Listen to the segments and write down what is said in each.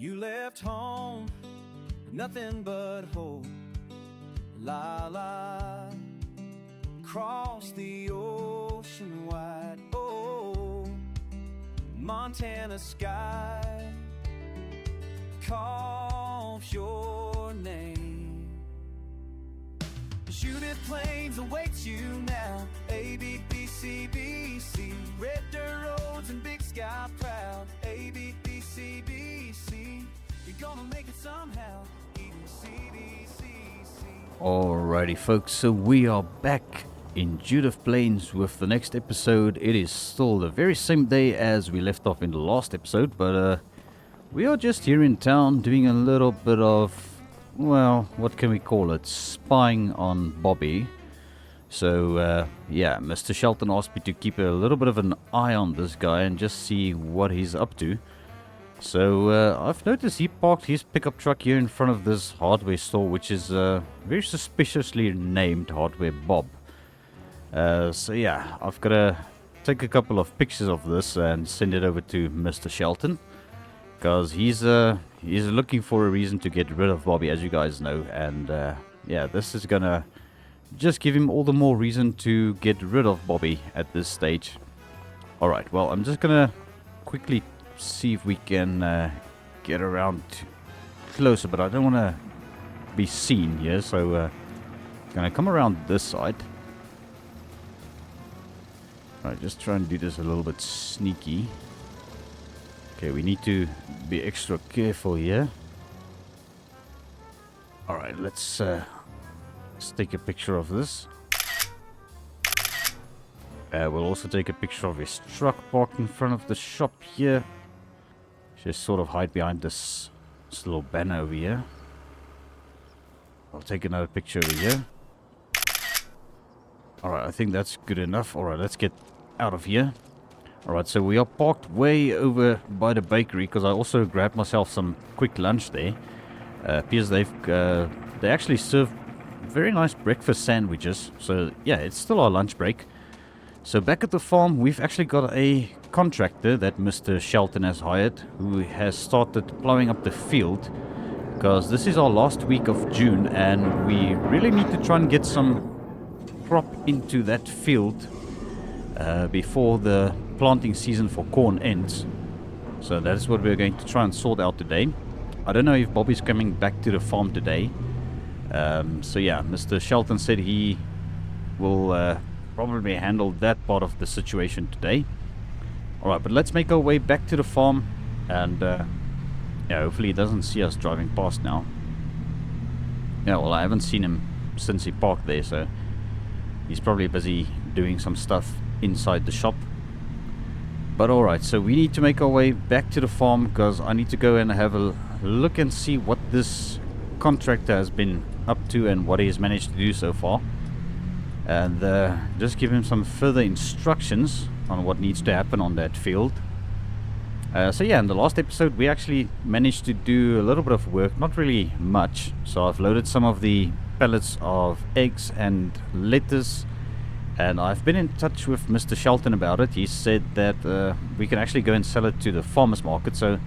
You left home, nothing but hope. La la, across the ocean wide. Oh, Montana sky calls your name. Judith Plains awaits you now. A, B, B, C, B, C. Red dirt roads and big sky proud. A, B, B, C, B, C. You're gonna make it somehow. Even C, B, C, C. Alrighty folks, so we are back in Judith Plains with the next episode. It is still the very same day as we left off in the last episode, but we are just here in town doing a little bit of, well, what can we call it, spying on Bobby. So yeah, Mr. Shelton asked me to keep a little bit of an eye on this guy and just see what he's up to. So I've noticed he parked his pickup truck here in front of this hardware store, which is very suspiciously named Hardware Bob. So yeah, I've got to take a couple of pictures of this and send it over to Mr. Shelton, because he's looking for a reason to get rid of Bobby, as you guys know. And yeah, this is gonna just give him all the more reason to get rid of Bobby at this stage. Alright, well, I'm just gonna quickly see if we can get around closer, but I don't want to be seen here, so gonna come around this side. Alright, just try and do this a little bit sneaky. Okay, we need to be extra careful here. Alright, let's take a picture of this. We'll also take a picture of his truck parked in front of the shop here. Just sort of hide behind this little banner over here. I'll take another picture over here. Alright, I think that's good enough. Alright, let's get out of here. Alright, so we are parked way over by the bakery, because I also grabbed myself some quick lunch there. Appears they actually serve very nice breakfast sandwiches. So yeah, it's still our lunch break. So back at the farm, we've actually got a contractor that Mr. Shelton has hired, who has started plowing up the field, because this is our last week of June and we really need to try and get some crop into that field before the planting season for corn ends. So that's what we're going to try and sort out today. I don't know if Bobby's coming back to the farm today. So yeah, Mr. Shelton said he will probably handle that part of the situation today. Alright, but let's make our way back to the farm, and yeah, hopefully he doesn't see us driving past now. Yeah, well, I haven't seen him since he parked there, so he's probably busy doing some stuff inside the shop. But alright, so we need to make our way back to the farm, because I need to go and have a look and see what this contractor has been up to and what he has managed to do so far, and just give him some further instructions on what needs to happen on that field. So yeah, in the last episode we actually managed to do a little bit of work, not really much. So I've loaded some of the pallets of eggs and lettuce, and I've been in touch with Mr. Shelton about it. He said that we can actually go and sell it to the farmers market. So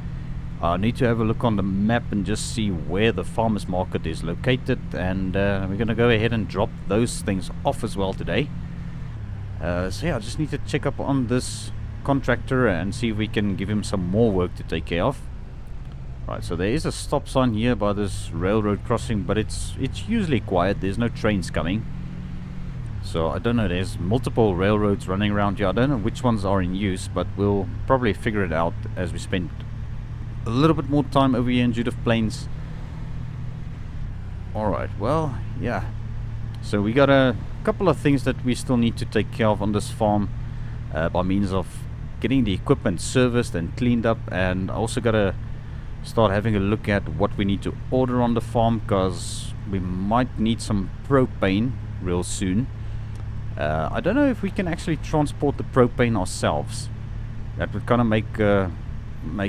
I need to have a look on the map and just see where the farmers market is located, and we're going to go ahead and drop those things off as well today. So yeah, I just need to check up on this contractor and see if we can give him some more work to take care of. Right, so there is a stop sign here by this railroad crossing, but it's usually quiet. There's no trains coming. So I don't know, there's multiple railroads running around here. I don't know which ones are in use, but we'll probably figure it out as we spend a little bit more time over here in Judith Plains. Alright, well, yeah. So we got a couple of things that we still need to take care of on this farm, by means of getting the equipment serviced and cleaned up, and I also got to start having a look at what we need to order on the farm, because we might need some propane real soon. I don't know if we can actually transport the propane ourselves. That would kind of make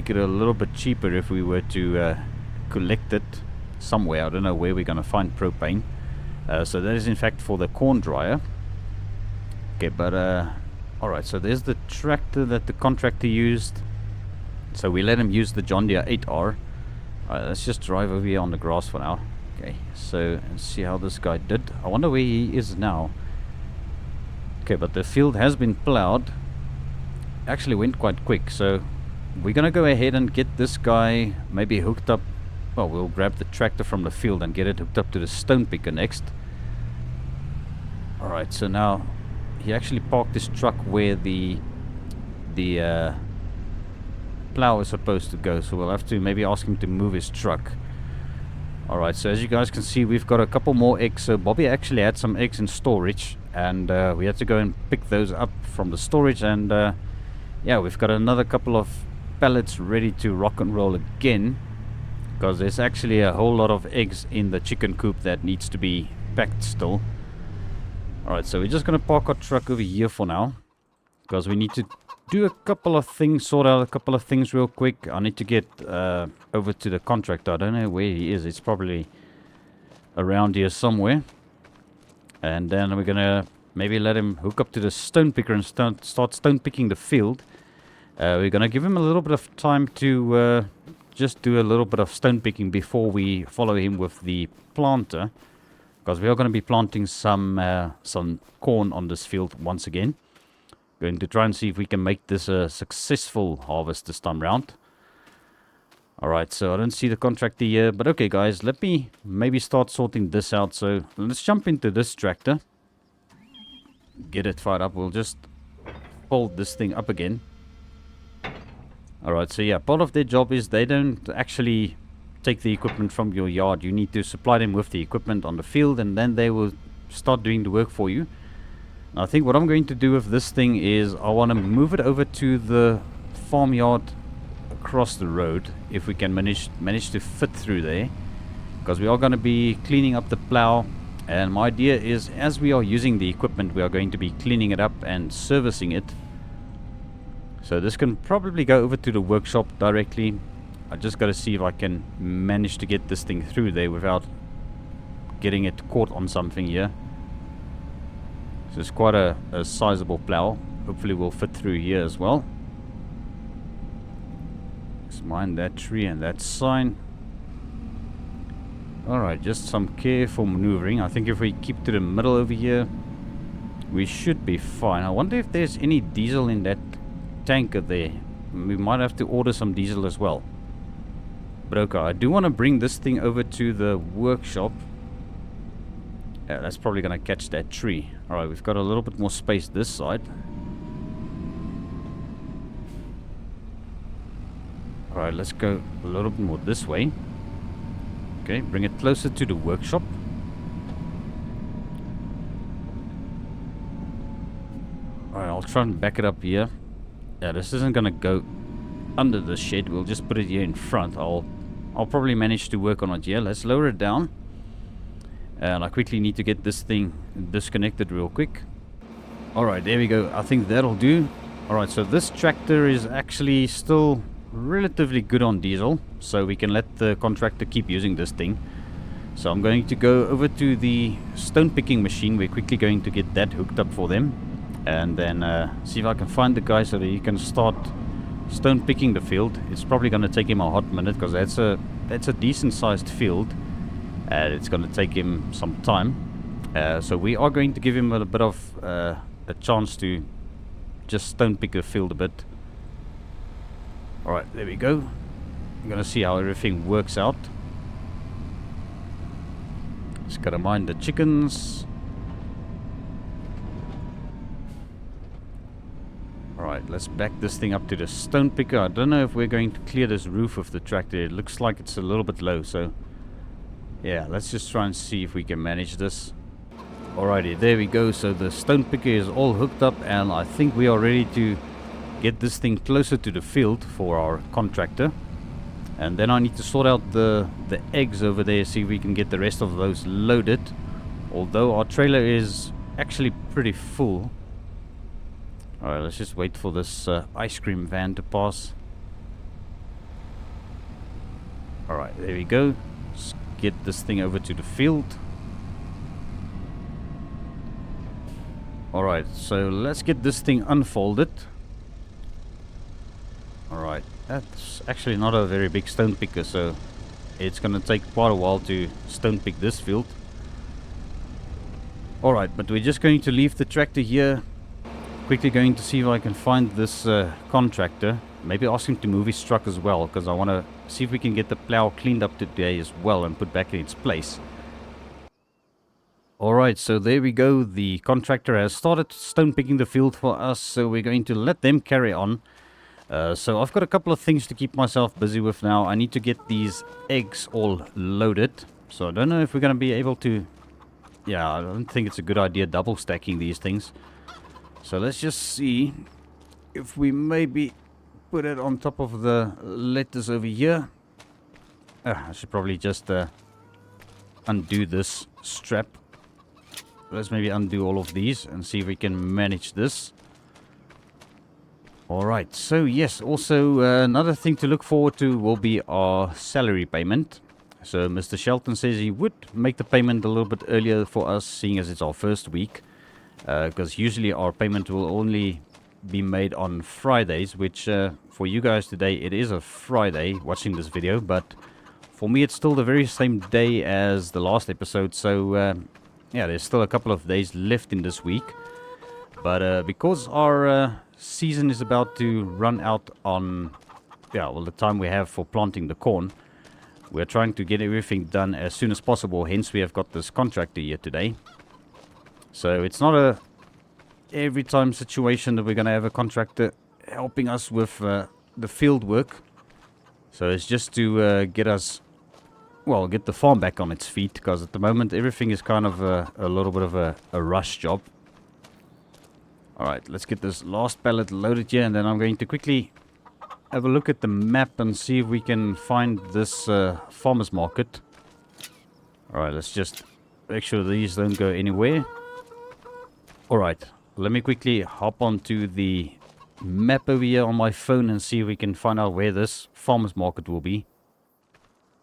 it a little bit cheaper if we were to collect it somewhere. I don't know where we're going to find propane. So that is in fact for the corn dryer. Okay, but alright, so there's the tractor that the contractor used. So we let him use the John Deere 8R. Alright, let's just drive over here on the grass for now. Okay, so let's see how this guy did. I wonder where he is now. Okay, but the field has been plowed. Actually went quite quick, so we're gonna go ahead and get this guy maybe hooked up. Well, we'll grab the tractor from the field and get it hooked up to the stone picker next. Alright, so now he actually parked this truck where the plow is supposed to go, so we'll have to maybe ask him to move his truck. Alright, so as you guys can see, we've got a couple more eggs. So Bobby actually had some eggs in storage, and we had to go and pick those up from the storage, and yeah, we've got another couple of pallets ready to rock and roll again, because there's actually a whole lot of eggs in the chicken coop that needs to be packed still. Alright, so we're just going to park our truck over here for now, because we need to do a couple of things, sort out a couple of things real quick. I need to get over to the contractor. I don't know where he is. It's probably around here somewhere. And then we're going to maybe let him hook up to the stone picker and start stone picking the field. We're going to give him a little bit of time to just do a little bit of stone picking before we follow him with the planter, because we are going to be planting some corn on this field once again. Going to try and see if we can make this a successful harvest this time round. Alright, so I don't see the contractor here, but okay guys, let me maybe start sorting this out. So let's jump into this tractor, get it fired up. We'll just fold this thing up again. Alright, so yeah, part of their job is they don't actually take the equipment from your yard. You need to supply them with the equipment on the field, and then they will start doing the work for you. I think what I'm going to do with this thing is I want to move it over to the farmyard across the road, if we can manage to fit through there, because we are going to be cleaning up the plow, and my idea is as we are using the equipment, we are going to be cleaning it up and servicing it. So this can probably go over to the workshop directly. I just got to see if I can manage to get this thing through there without getting it caught on something here. So it's quite a sizable plow. Hopefully we'll fit through here as well. Let's mind that tree and that sign. Alright, just some careful maneuvering. I think if we keep to the middle over here, we should be fine. I wonder if there's any diesel in that tanker there. We might have to order some diesel as well. But okay, I do want to bring this thing over to the workshop. Yeah, that's probably going to catch that tree. Alright, we've got a little bit more space this side. Alright, let's go a little bit more this way. Okay, bring it closer to the workshop. Alright, I'll try and back it up here. Yeah, this isn't going to go under the shed. We'll just put it here in front. I'll probably manage to work on it here. Let's lower it down. And I quickly need to get this thing disconnected real quick. Alright, there we go. I think that'll do. Alright, so this tractor is actually still relatively good on diesel, so we can let the contractor keep using this thing. So I'm going to go over to the stone picking machine. We're quickly going to get that hooked up for them, and then see if I can find the guy so that he can start stone picking the field. It's probably going to take him a hot minute, because that's a decent sized field. It's going to take him some time, so we are going to give him a bit of a chance to just stone pick the field a bit. Alright, there we go. I'm going to see how everything works out. Just got to mind the chickens. Alright, let's back this thing up to the stone picker. I don't know if we're going to clear this roof of the tractor. It looks like it's a little bit low, so yeah, let's just try and see if we can manage this. Alrighty, there we go. So the stone picker is all hooked up, and I think we are ready to get this thing closer to the field for our contractor. And then I need to sort out the eggs over there, see if we can get the rest of those loaded. Although our trailer is actually pretty full. Alright, let's just wait for this ice cream van to pass. Alright, there we go. Let's get this thing over to the field. Alright, so let's get this thing unfolded. Alright, that's actually not a very big stone picker, so it's gonna take quite a while to stone pick this field. Alright, but we're just going to leave the tractor here. Quickly going to see if I can find this contractor. Maybe ask him to move his truck as well, because I want to see if we can get the plow cleaned up today as well and put back in its place. Alright, so there we go. The contractor has started stone picking the field for us, so we're going to let them carry on. So I've got a couple of things to keep myself busy with now. I need to get these eggs all loaded. So I don't know if we're going to be able to... Yeah, I don't think it's a good idea double stacking these things. So let's just see if we maybe put it on top of the lettuce over here. I should probably just undo this strap. Let's maybe undo all of these and see if we can manage this. Alright, so yes, also another thing to look forward to will be our salary payment. So Mr. Shelton says he would make the payment a little bit earlier for us, seeing as it's our first week. Because usually our payment will only be made on Fridays, which for you guys today it is a Friday watching this video, but for me it's still the very same day as the last episode. So yeah, there's still a couple of days left in this week. But because our season is about to run out on, yeah, well, the time we have for planting the corn, we're trying to get everything done as soon as possible. Hence, we have got this contractor here today. So it's not a every time situation that we're going to have a contractor helping us with the field work. So it's just to get us, well, get the farm back on its feet. Because at the moment, everything is kind of a little bit of a rush job. Alright, let's get this last pallet loaded here. And then I'm going to quickly have a look at the map and see if we can find this farmer's market. Alright, let's just make sure these don't go anywhere. Alright, let me quickly hop onto the map over here on my phone and see if we can find out where this farmer's market will be.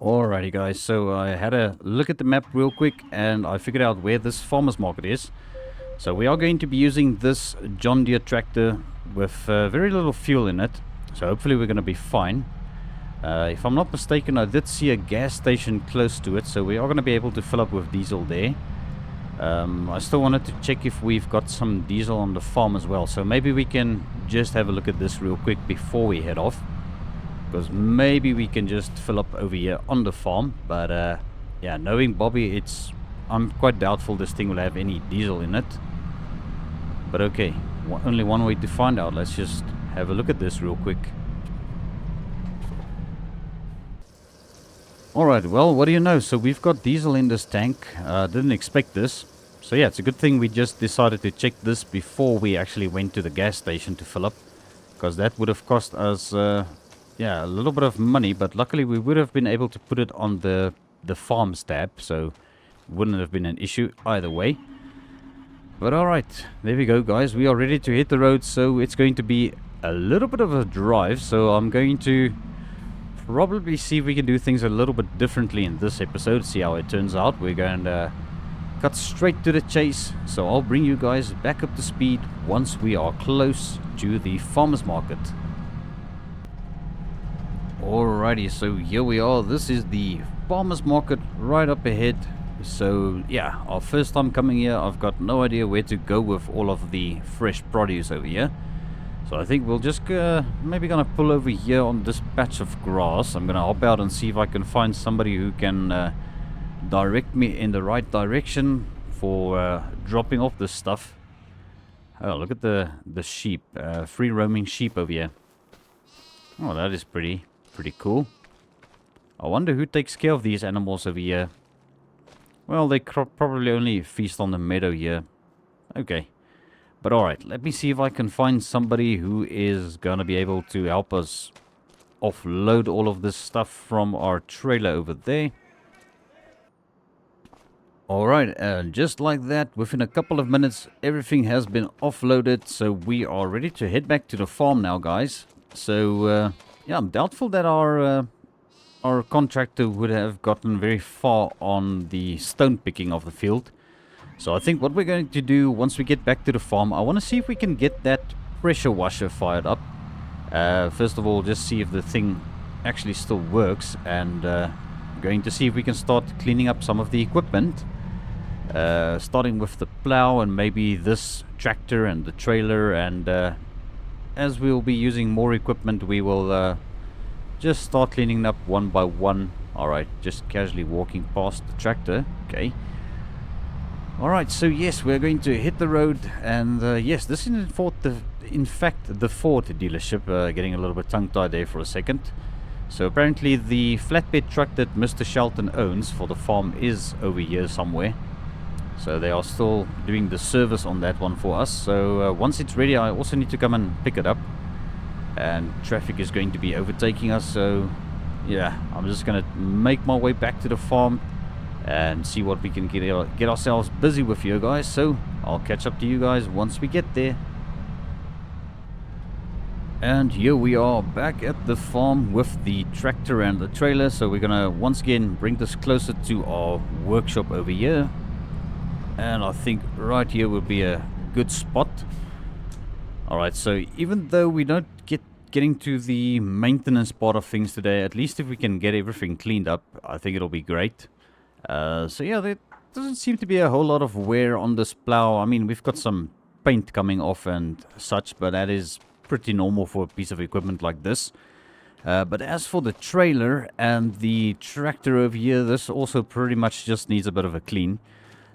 Alrighty guys, so I had a look at the map real quick and I figured out where this farmer's market is. So we are going to be using this John Deere tractor with very little fuel in it. So hopefully we're going to be fine. If I'm not mistaken, I did see a gas station close to it. So we are going to be able to fill up with diesel there. I still wanted to check if we've got some diesel on the farm as well. So maybe we can just have a look at this real quick before we head off. Because maybe we can just fill up over here on the farm. But yeah, knowing Bobby, I'm quite doubtful this thing will have any diesel in it. But okay, only one way to find out. Let's just have a look at this real quick. Alright, well, what do you know? So we've got diesel in this tank. Didn't expect this. So yeah, it's a good thing we just decided to check this before we actually went to the gas station to fill up. Because that would have cost us, yeah, a little bit of money. But luckily we would have been able to put it on the farms tab. So it wouldn't have been an issue either way. But alright, there we go guys. We are ready to hit the road. So it's going to be a little bit of a drive. So I'm going to probably see if we can do things a little bit differently in this episode. See how it turns out. We're going to cut straight to the chase. So I'll bring you guys back up to speed once we are close to the farmer's market. Alrighty, so here we are. This is the farmer's market right up ahead. So yeah, our first time coming here. I've got no idea where to go with all of the fresh produce over here. So I think we'll just maybe gonna pull over here on this patch of grass. I'm gonna hop out and see if I can find somebody who can direct me in the right direction for dropping off this stuff. Oh, look at the sheep, free roaming sheep over here. Oh, that is pretty cool. I wonder who takes care of these animals over here. Well, they probably only feast on the meadow here. Okay. But alright, let me see if I can find somebody who is going to be able to help us offload all of this stuff from our trailer over there. Alright, and just like that, within a couple of minutes, everything has been offloaded. So we are ready to head back to the farm now, guys. So, yeah, I'm doubtful that our contractor would have gotten very far on the stone picking of the field. So I think what we're going to do once we get back to the farm, I want to see if we can get that pressure washer fired up. First of all, just see if the thing actually still works. And going to see if we can start cleaning up some of the equipment. Starting with the plow and maybe this tractor and the trailer, and as we'll be using more equipment, we will just start cleaning up one by one. Alright, just casually walking past the tractor. Okay. Alright, so yes, we're going to hit the road, and yes, this is in fact the Ford dealership. Getting a little bit tongue-tied there for a second. So apparently the flatbed truck that Mr. Shelton owns for the farm is over here somewhere. So they are still doing the service on that one for us. So once it's ready, I also need to come and pick it up. And traffic is going to be overtaking us, so yeah, I'm just going to make my way back to the farm and see what we can get ourselves busy with here, guys. So I'll catch up to you guys once we get there. And here we are back at the farm with the tractor and the trailer. So we're gonna once again bring this closer to our workshop over here, and I think right here will be a good spot. Alright, so even though we don't getting to the maintenance part of things today, at least if we can get everything cleaned up, I think it'll be great. So yeah, there doesn't seem to be a whole lot of wear on this plow. I mean, we've got some paint coming off and such, but that is pretty normal for a piece of equipment like this. But as for the trailer and the tractor over here, this also pretty much just needs a bit of a clean.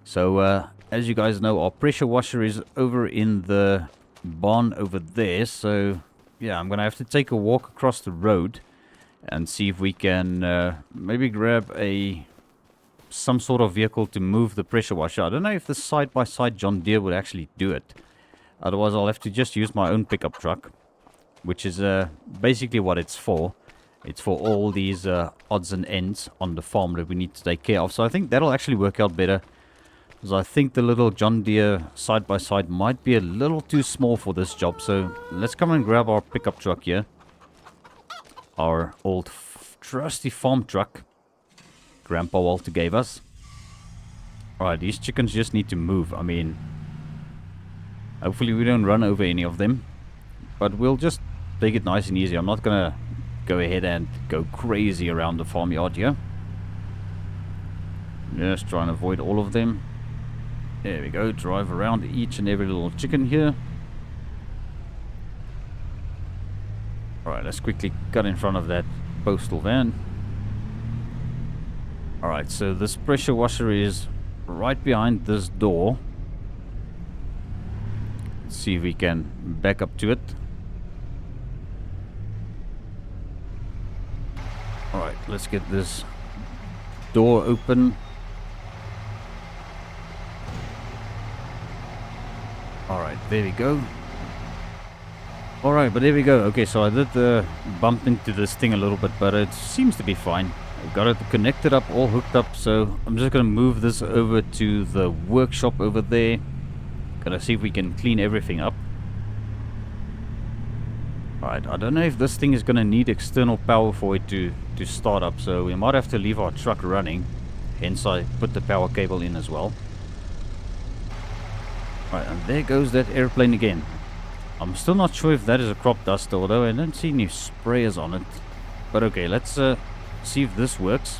So as you guys know, our pressure washer is over in the barn over there. So yeah, I'm gonna have to take a walk across the road and see if we can maybe grab some sort of vehicle to move the pressure washer. I don't know if the side-by-side John Deere would actually do it. Otherwise, I'll have to just use my own pickup truck, which is basically what it's for. It's for all these odds and ends on the farm that we need to take care of. So I think that'll actually work out better, because I think the little John Deere side-by-side might be a little too small for this job. So let's come and grab our pickup truck here. Our old trusty farm truck Grandpa Walter gave us. Alright, these chickens just need to move. I mean, hopefully we don't run over any of them, but we'll just take it nice and easy. I'm not gonna go ahead and go crazy around the farmyard here. Just try and avoid all of them. There we go, drive around each and every little chicken here. Alright, let's quickly cut in front of that postal van. Alright, so this pressure washer is right behind this door. Let's see if we can back up to it. Alright, let's get this door open. Alright, there we go. Alright, but there we go. Okay, so I did bump into this thing a little bit, but it seems to be fine. I've got it connected up, all hooked up, so I'm just going to move this over to the workshop over there. Gonna see if we can clean everything up. Alright, I don't know if this thing is going to need external power for it to start up, so we might have to leave our truck running. Hence I put the power cable in as well. Alright, and there goes that airplane again. I'm still not sure if that is a crop duster, although I don't see any sprayers on it. But okay, let's see if this works.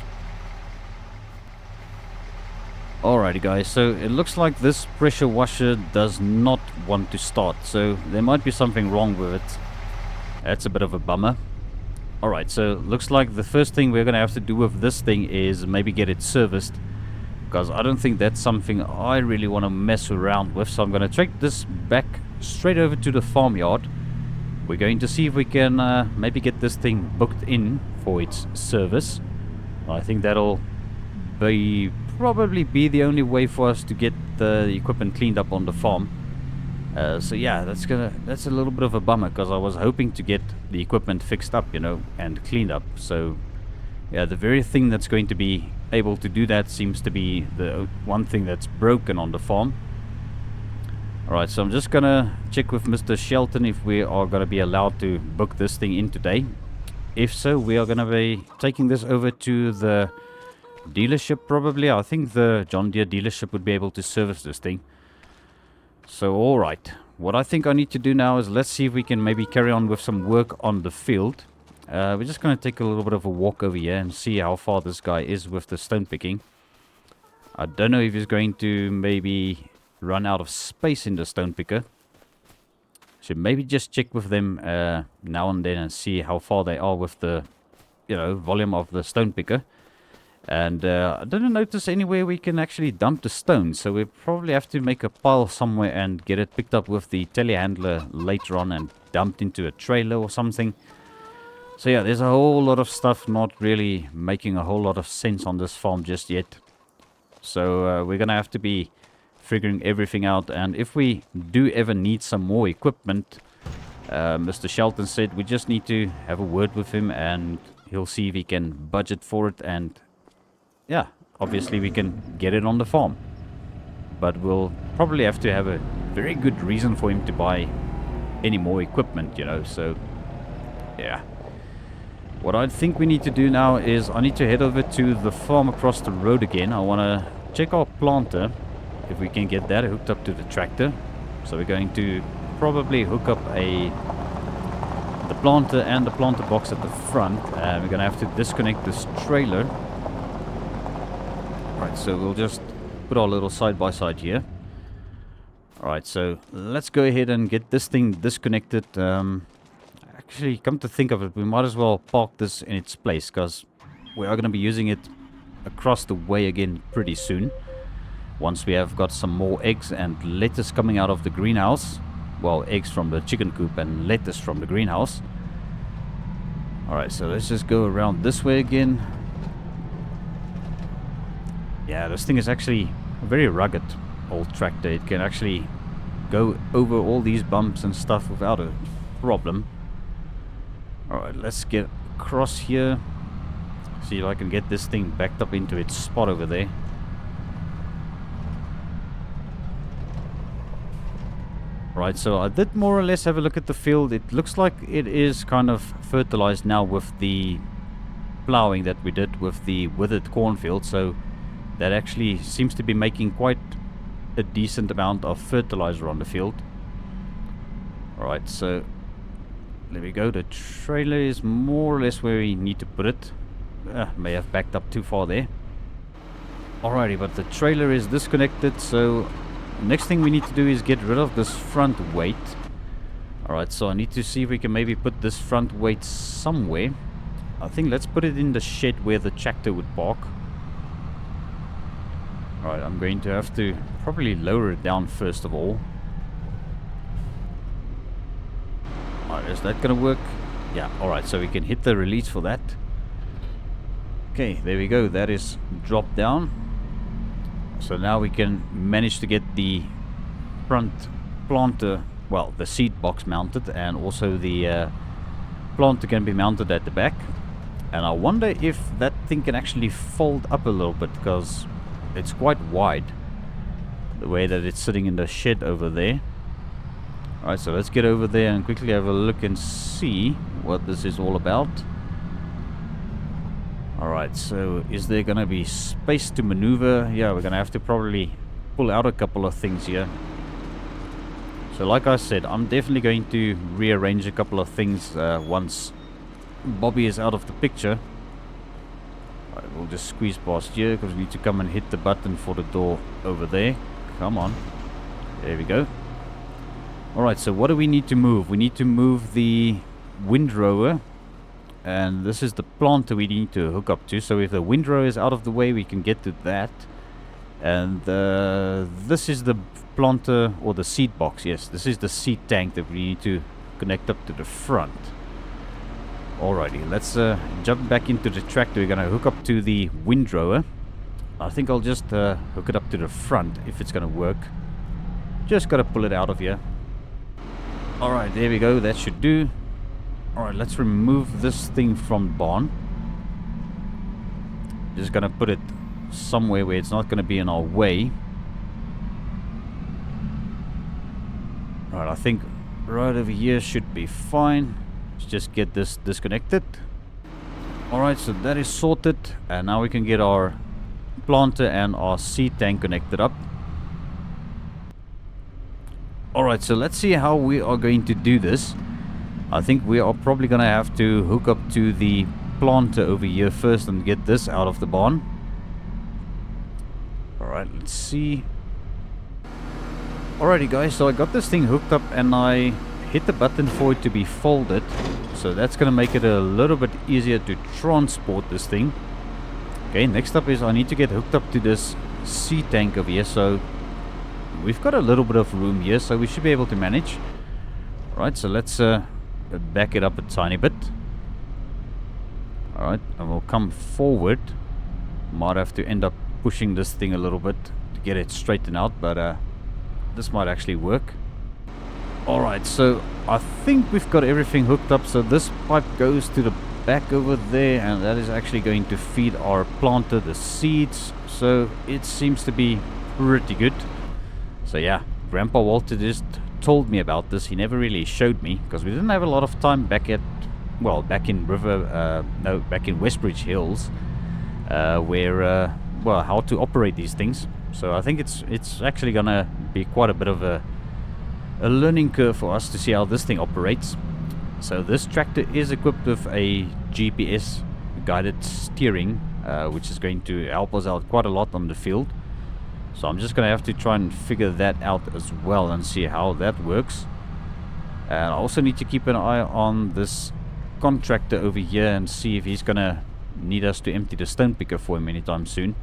Alrighty guys, so it looks like this pressure washer does not want to start, so there might be something wrong with it. That's a bit of a bummer. Alright, so looks like the first thing we're going to have to do with this thing is maybe get it serviced, because I don't think that's something I really want to mess around with. So I'm going to take this back straight over to the farmyard. We're going to see if we can maybe get this thing booked in for its service. I think that'll probably be the only way for us to get the equipment cleaned up on the farm. So yeah, that's a little bit of a bummer, because I was hoping to get the equipment fixed up, you know, and cleaned up. So yeah, the very thing that's going to be able to do that seems to be the one thing that's broken on the farm. Alright, so I'm just gonna check with Mr. Shelton if we are gonna be allowed to book this thing in today. If so, we are gonna be taking this over to the dealership probably. I think the John Deere dealership would be able to service this thing. So alright, what I think I need to do now is let's see if we can maybe carry on with some work on the field. we're just going to take a little bit of a walk over here and see how far this guy is with the stone picking. I don't know if he's going to maybe run out of space in the stone picker. Should maybe just check with them now and then and see how far they are with the, volume of the stone picker. And I didn't notice anywhere we can actually dump the stone, so we probably have to make a pile somewhere and get it picked up with the telehandler later on and dumped into a trailer or something. So yeah, there's a whole lot of stuff not really making a whole lot of sense on this farm just yet. So we're gonna have to be figuring everything out, and if we do ever need some more equipment, Mr. Shelton said we just need to have a word with him and he'll see if he can budget for it, and yeah, obviously we can get it on the farm. But we'll probably have to have a very good reason for him to buy any more equipment, so yeah. What I think we need to do now is I need to head over to the farm across the road again. I want to check our planter, if we can get that hooked up to the tractor. So we're going to probably hook up the planter and the planter box at the front, and we're going to have to disconnect this trailer. Alright, so we'll just put our little side-by-side here. Alright, so let's go ahead and get this thing disconnected. Actually, come to think of it, we might as well park this in its place, because we are going to be using it across the way again pretty soon. Once we have got some more eggs and lettuce coming out of the greenhouse. Well, eggs from the chicken coop and lettuce from the greenhouse. Alright, so let's just go around this way again. Yeah, this thing is actually a very rugged old tractor. It can actually go over all these bumps and stuff without a problem. Alright, let's get across here. See if I can get this thing backed up into its spot over there. Right, so I did more or less have a look at the field. It looks like it is kind of fertilized now with the plowing that we did with the withered cornfield. So that actually seems to be making quite a decent amount of fertilizer on the field. Alright, so there we go. The trailer is more or less where we need to put it. May have backed up too far there. Alrighty, but the trailer is disconnected, so next thing we need to do is get rid of this front weight. Alright, so I need to see if we can maybe put this front weight somewhere. I think let's put it in the shed where the tractor would park. Alright, I'm going to have to probably lower it down first of all. Alright, is that going to work? Yeah, alright, so we can hit the release for that. Okay, there we go. That is dropped down. So now we can manage to get the front planter, well, the seed box mounted, and also the planter can be mounted at the back. And I wonder if that thing can actually fold up a little bit, because it's quite wide, the way that it's sitting in the shed over there. Alright, so let's get over there and quickly have a look and see what this is all about. Alright, so is there going to be space to maneuver? Yeah, we're going to have to probably pull out a couple of things here. So like I said, I'm definitely going to rearrange a couple of things once Bobby is out of the picture. Alright, we'll just squeeze past here because we need to come and hit the button for the door over there. Come on. There we go. Alright, so what do we need to move? We need to move the windrower. And this is the planter we need to hook up to. So if the windrower is out of the way, we can get to that. And this is the planter, or the seed box. Yes, this is the seed tank that we need to connect up to the front. Alrighty, let's jump back into the tractor. We're going to hook up to the windrower. I think I'll just hook it up to the front if it's going to work. Just got to pull it out of here. Alright, there we go. That should do. Alright, let's remove this thing from the barn. Just gonna put it somewhere where it's not gonna be in our way. Alright, I think right over here should be fine. Let's just get this disconnected. Alright, so that is sorted. And now we can get our planter and our seed tank connected up. Alright, so let's see how we are going to do this. I think we are probably gonna have to hook up to the planter over here first and get this out of the barn. Alright, let's see. Alrighty guys, so I got this thing hooked up and I hit the button for it to be folded. So that's gonna make it a little bit easier to transport this thing. Okay, next up is I need to get hooked up to this sea tank over here. So we've got a little bit of room here, so we should be able to manage. Alright, so let's back it up a tiny bit. Alright, and we'll come forward. Might have to end up pushing this thing a little bit to get it straightened out, but this might actually work. Alright, so I think we've got everything hooked up. So this pipe goes to the back over there, and that is actually going to feed our planter the seeds. So it seems to be pretty good. So yeah, Grandpa Walter just told me about this. He never really showed me because we didn't have a lot of time back in WestBride Hills, where how to operate these things. So I think it's actually gonna be quite a bit of a learning curve for us to see how this thing operates. So this tractor is equipped with a GPS guided steering, which is going to help us out quite a lot on the field. So I'm just going to have to try and figure that out as well and see how that works. And I also need to keep an eye on this contractor over here and see if he's going to need us to empty the stone picker for him anytime soon.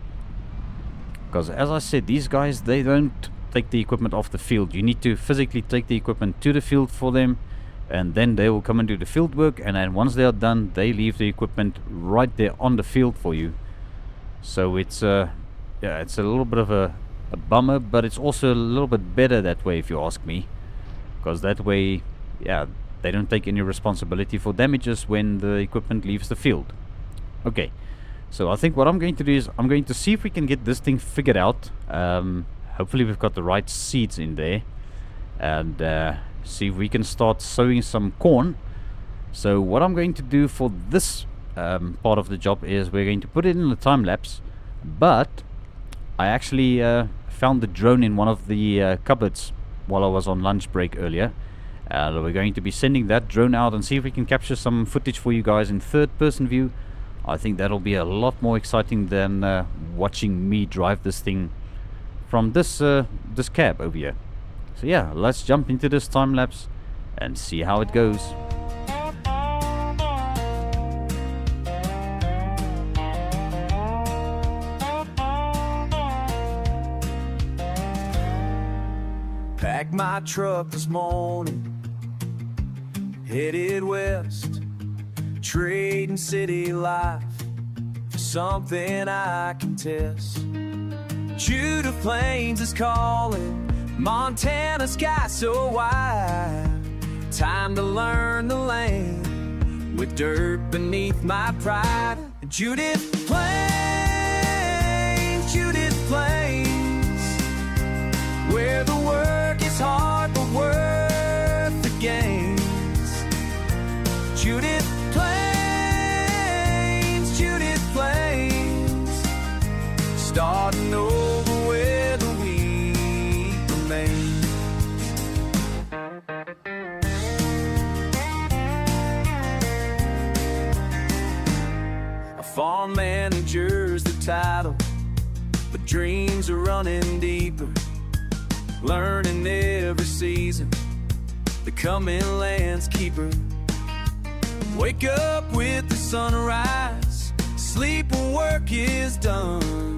Because as I said, these guys, they don't take the equipment off the field. You need to physically take the equipment to the field for them, and then they will come and do the field work, and then once they are done, they leave the equipment right there on the field for you. So it's it's a little bit of a bummer, but it's also a little bit better that way if you ask me, because that way, yeah, they don't take any responsibility for damages when the equipment leaves the field. Okay, so I think what I'm going to do is I'm going to see if we can get this thing figured out. Hopefully we've got the right seeds in there, and see if we can start sowing some corn. So what I'm going to do for this part of the job is we're going to put it in the time lapse, but I actually found the drone in one of the cupboards while I was on lunch break earlier. We're going to be sending that drone out and see if we can capture some footage for you guys in third person view. I think that'll be a lot more exciting than watching me drive this thing from this cab over here. So yeah, let's jump into this time lapse and see how it goes. Packed my truck this morning, headed west, trading city life for something I can test. Judith Plains is calling, Montana sky so wide. Time to learn the land with dirt beneath my pride. Judith Plains, Judith Plains, where the work is hard but worth the gains. Judith Plains, Judith Plains, starting over where the wheat remains. A farm manager's the title, but dreams are running deeper. Learning every season, becoming landskeeper. Wake up with the sunrise, sleep when work is done.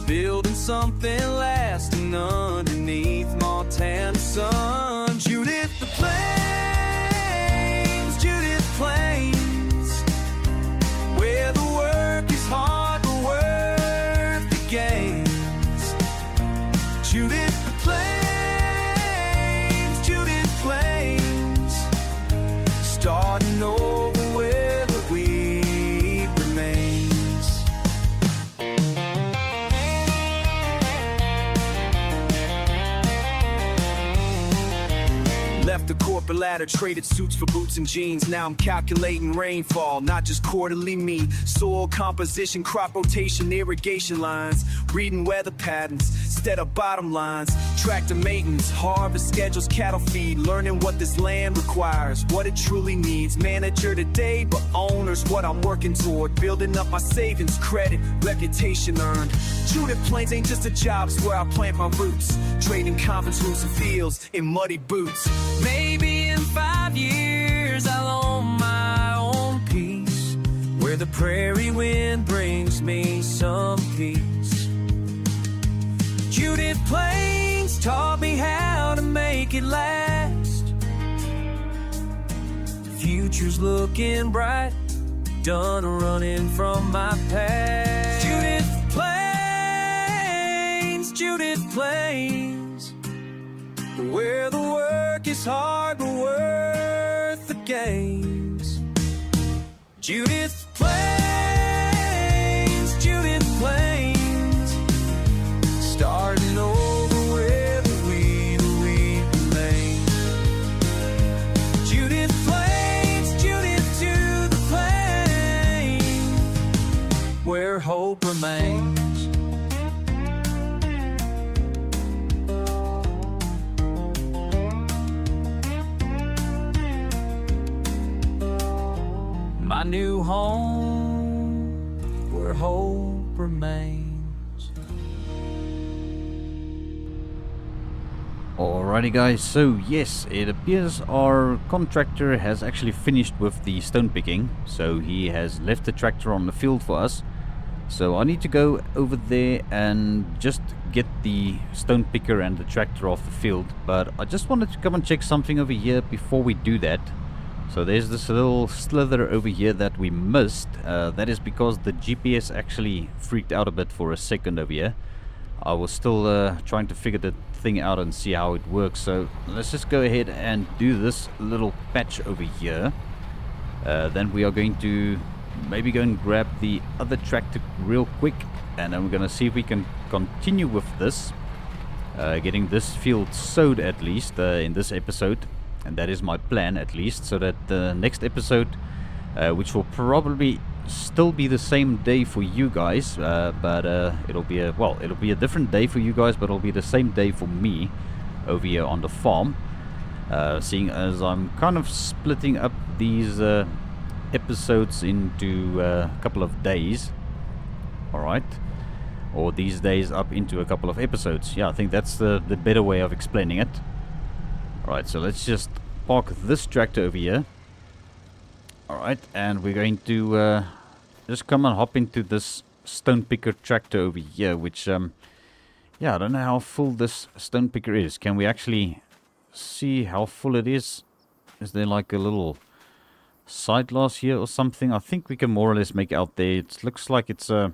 Building something lasting underneath Montana sun. Judith the Plains, Judith Plains, where the work is hard but worth the gains. Judith the Plains, Judith Plains, starting over where the wheat remains. Left the corporate ladder, traded suits for boots and jeans. Now I'm calculating rainfall, not just quarterly mean. Soil composition, crop rotation, irrigation lines. Reading weather patterns, instead of bottom lines. Tractor maintenance, harvest schedules, cattle feed. Learning what this land requires, what it truly needs. Manager today, but owner's what I'm working toward. Building up my savings, credit, reputation earned. Judith Plains ain't just a job, it's where I plant my roots. Trading conference rooms and fields in muddy boots. Maybe in 5 years I'll own my own peace, where the prairie wind brings me some peace. Judith Plains taught me how to make it last. Future's looking bright, done running from my past. Judith Plains, where the work is hard but worth the gains. Judith Plains, starting over where the weed remains. Judith Plains, Judith to the plain, where hope remains. My new home, where hope remains. Alrighty guys, so yes, it appears our contractor has actually finished with the stone picking. So he has left the tractor on the field for us. So I need to go over there and just get the stone picker and the tractor off the field. But I just wanted to come and check something over here before we do that. So there's this little slither over here that we missed. That is because the GPS actually freaked out a bit for a second over here. I was still trying to figure the thing out and see how it works. So let's just go ahead and do this little patch over here. Then we are going to maybe go and grab the other tractor real quick. And then we're going to see if we can continue with this. Getting this field sowed at least in this episode. And that is my plan, at least, so that the next episode, which will probably still be the same day for you guys, but it'll be a different day for you guys, but it'll be the same day for me over here on the farm. Seeing as I'm kind of splitting up these episodes into a couple of days, all right, or these days up into a couple of episodes. Yeah, I think that's the better way of explaining it. Alright, so let's just park this tractor over here. Alright, and we're going to just come and hop into this stone picker tractor over here, which, yeah, I don't know how full this stone picker is. Can we actually see how full it is? Is there like a little side glass here or something? I think we can more or less make out there. It looks like it's, yeah,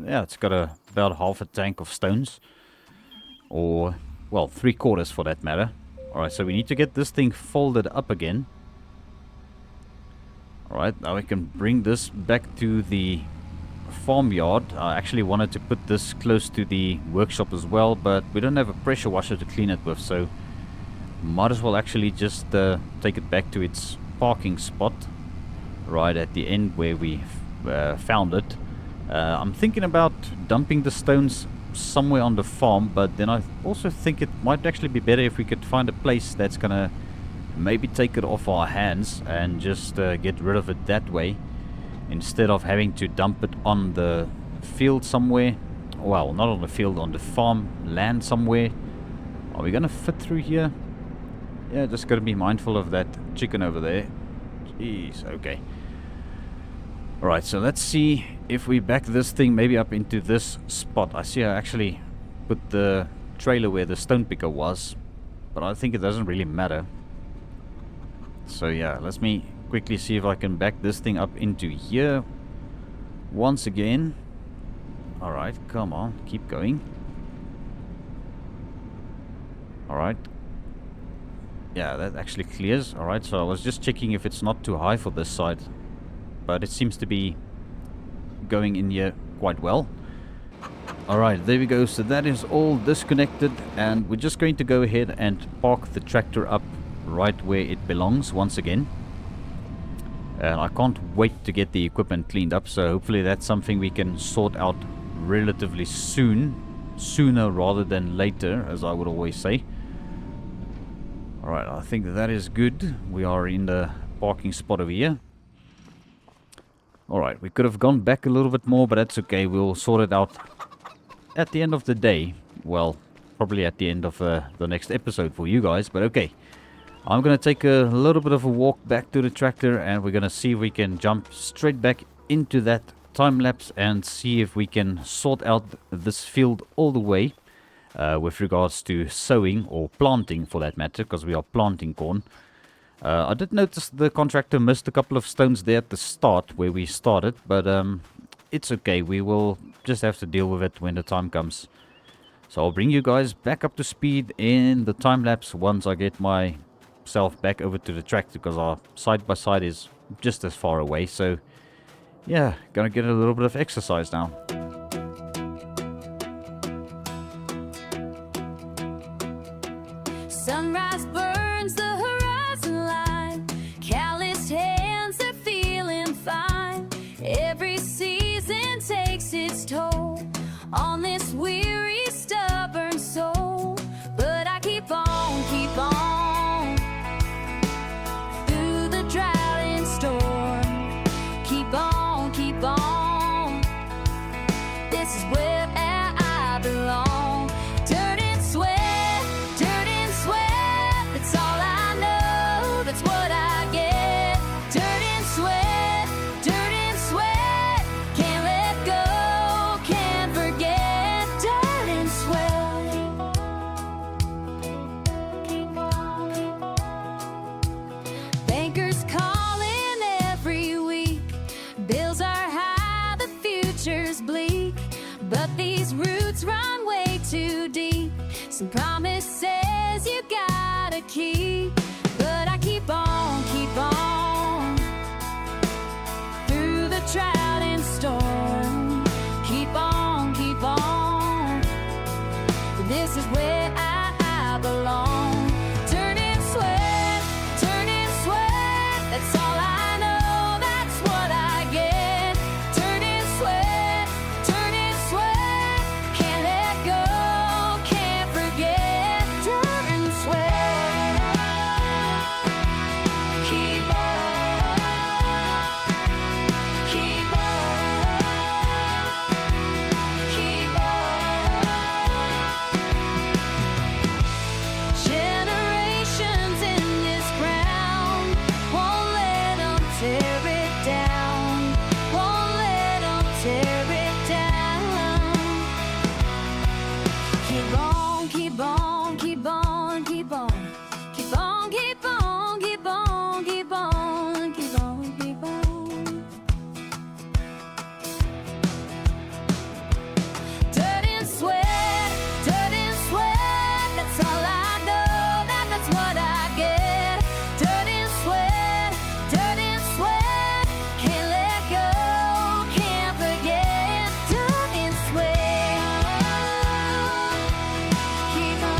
it's got about half a tank of stones. Or, well, 3/4 for that matter. Alright, so we need to get this thing folded up again. Alright, now we can bring this back to the farmyard. I actually wanted to put this close to the workshop as well, but we don't have a pressure washer to clean it with, so might as well actually just take it back to its parking spot right at the end where we found it. I'm thinking about dumping the stones somewhere on the farm, but then I also think it might actually be better if we could find a place that's gonna maybe take it off our hands and just get rid of it that way, instead of having to dump it on the field somewhere. Well, not on the field, on the farm land somewhere. Are we gonna fit through here? Yeah, just gotta be mindful of that chicken over there. Jeez, okay. Alright, so let's see if we back this thing maybe up into this spot. I see I actually put the trailer where the stone picker was, but I think it doesn't really matter. So yeah, let me quickly see if I can back this thing up into here once again. Alright, come on, keep going. Alright. Yeah, that actually clears. Alright, so I was just checking if it's not too high for this side, but it seems to be going in here quite well. Alright, there we go. So that is all disconnected, and we're just going to go ahead and park the tractor up right where it belongs once again. And I can't wait to get the equipment cleaned up, so hopefully that's something we can sort out relatively soon. Sooner rather than later, as I would always say. Alright, I think that is good. We are in the parking spot over here. Alright, we could have gone back a little bit more, but that's okay. We'll sort it out at the end of the day. Well, probably at the end of the next episode for you guys, but okay. I'm going to take a little bit of a walk back to the tractor, and we're going to see if we can jump straight back into that time-lapse and see if we can sort out this field all the way with regards to sowing or planting for that matter, because we are planting corn. I did notice the contractor missed a couple of stones there at the start where we started, but it's okay. We will just have to deal with it when the time comes. So I'll bring you guys back up to speed in the time-lapse once I get myself back over to the tractor, because our side-by-side is just as far away. So yeah, gonna get a little bit of exercise now. Sunrise burns the horizon line. Calloused hands are feeling fine. Every season takes its toll on this weary, stubborn soul. But I keep on through the drought and storm. Keep on, this is where I belong. Dirt and sweat, that's all I know, that's what I get. Dirt and sweat, can't let go, can't forget. Dirt and sweat. Bankers calling every week, bills are high, the future's bleak, but these roots run way too deep. Some promises you gotta keep, but I keep on through the drought and storm. Keep on, this is where I belong. Turn and sweat, that's all I know, that's what I get. Turn and sweat, can't let go, can't forget. Turn and sweat. Keep on, keep on. Generations in this ground, won't let them tear it down, won't let them tear it down. Keep on, keep on, keep on, keep on, keep on, keep on, keep on, keep on, keep on, keep on. Dirt and sweat, that's all I know, that's what I get. Dirt and sweat, can't let go, can't forget. Dirt and sweat. Keep on,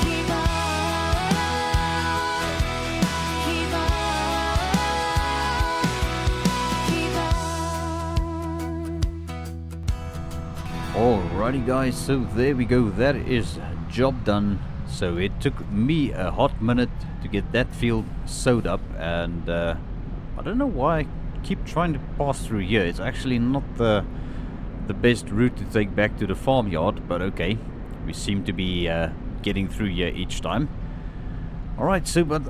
keep on, keep on, keep on. Alrighty guys, so there we go. That is job done. So it took me a hot minute to get that field sowed up, and I don't know why I keep trying to pass through here. It's actually not the best route to take back to the farmyard, but okay. We seem to be getting through here each time. Alright, so but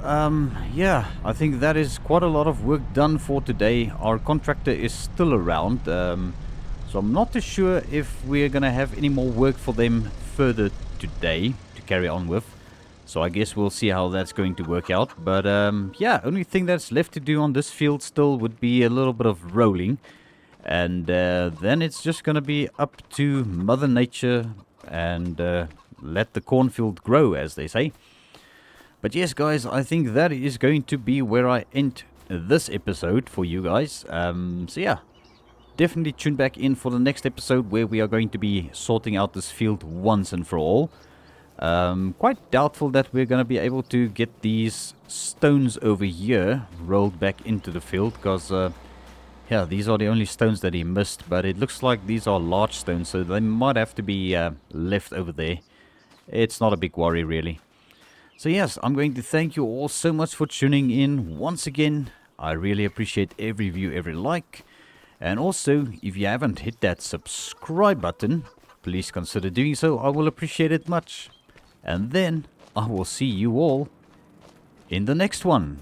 yeah, I think that is quite a lot of work done for today. Our contractor is still around, so I'm not too sure if we're gonna have any more work for them further today to carry on with. So I guess we'll see how that's going to work out. But yeah, only thing that's left to do on this field still would be a little bit of rolling, and then it's just gonna be up to Mother Nature and let the cornfield grow, as they say. But yes guys, I think that is going to be where I end this episode for you guys. So yeah, definitely tune back in for the next episode where we are going to be sorting out this field once and for all. Quite doubtful that we're going to be able to get these stones over here rolled back into the field, because yeah, these are the only stones that he missed, but it looks like these are large stones, so they might have to be left over there. It's not a big worry, really. So yes, I'm going to thank you all so much for tuning in once again. I really appreciate every view, every like. And also, if you haven't hit that subscribe button, please consider doing so. I will appreciate it much. And then I will see you all in the next one.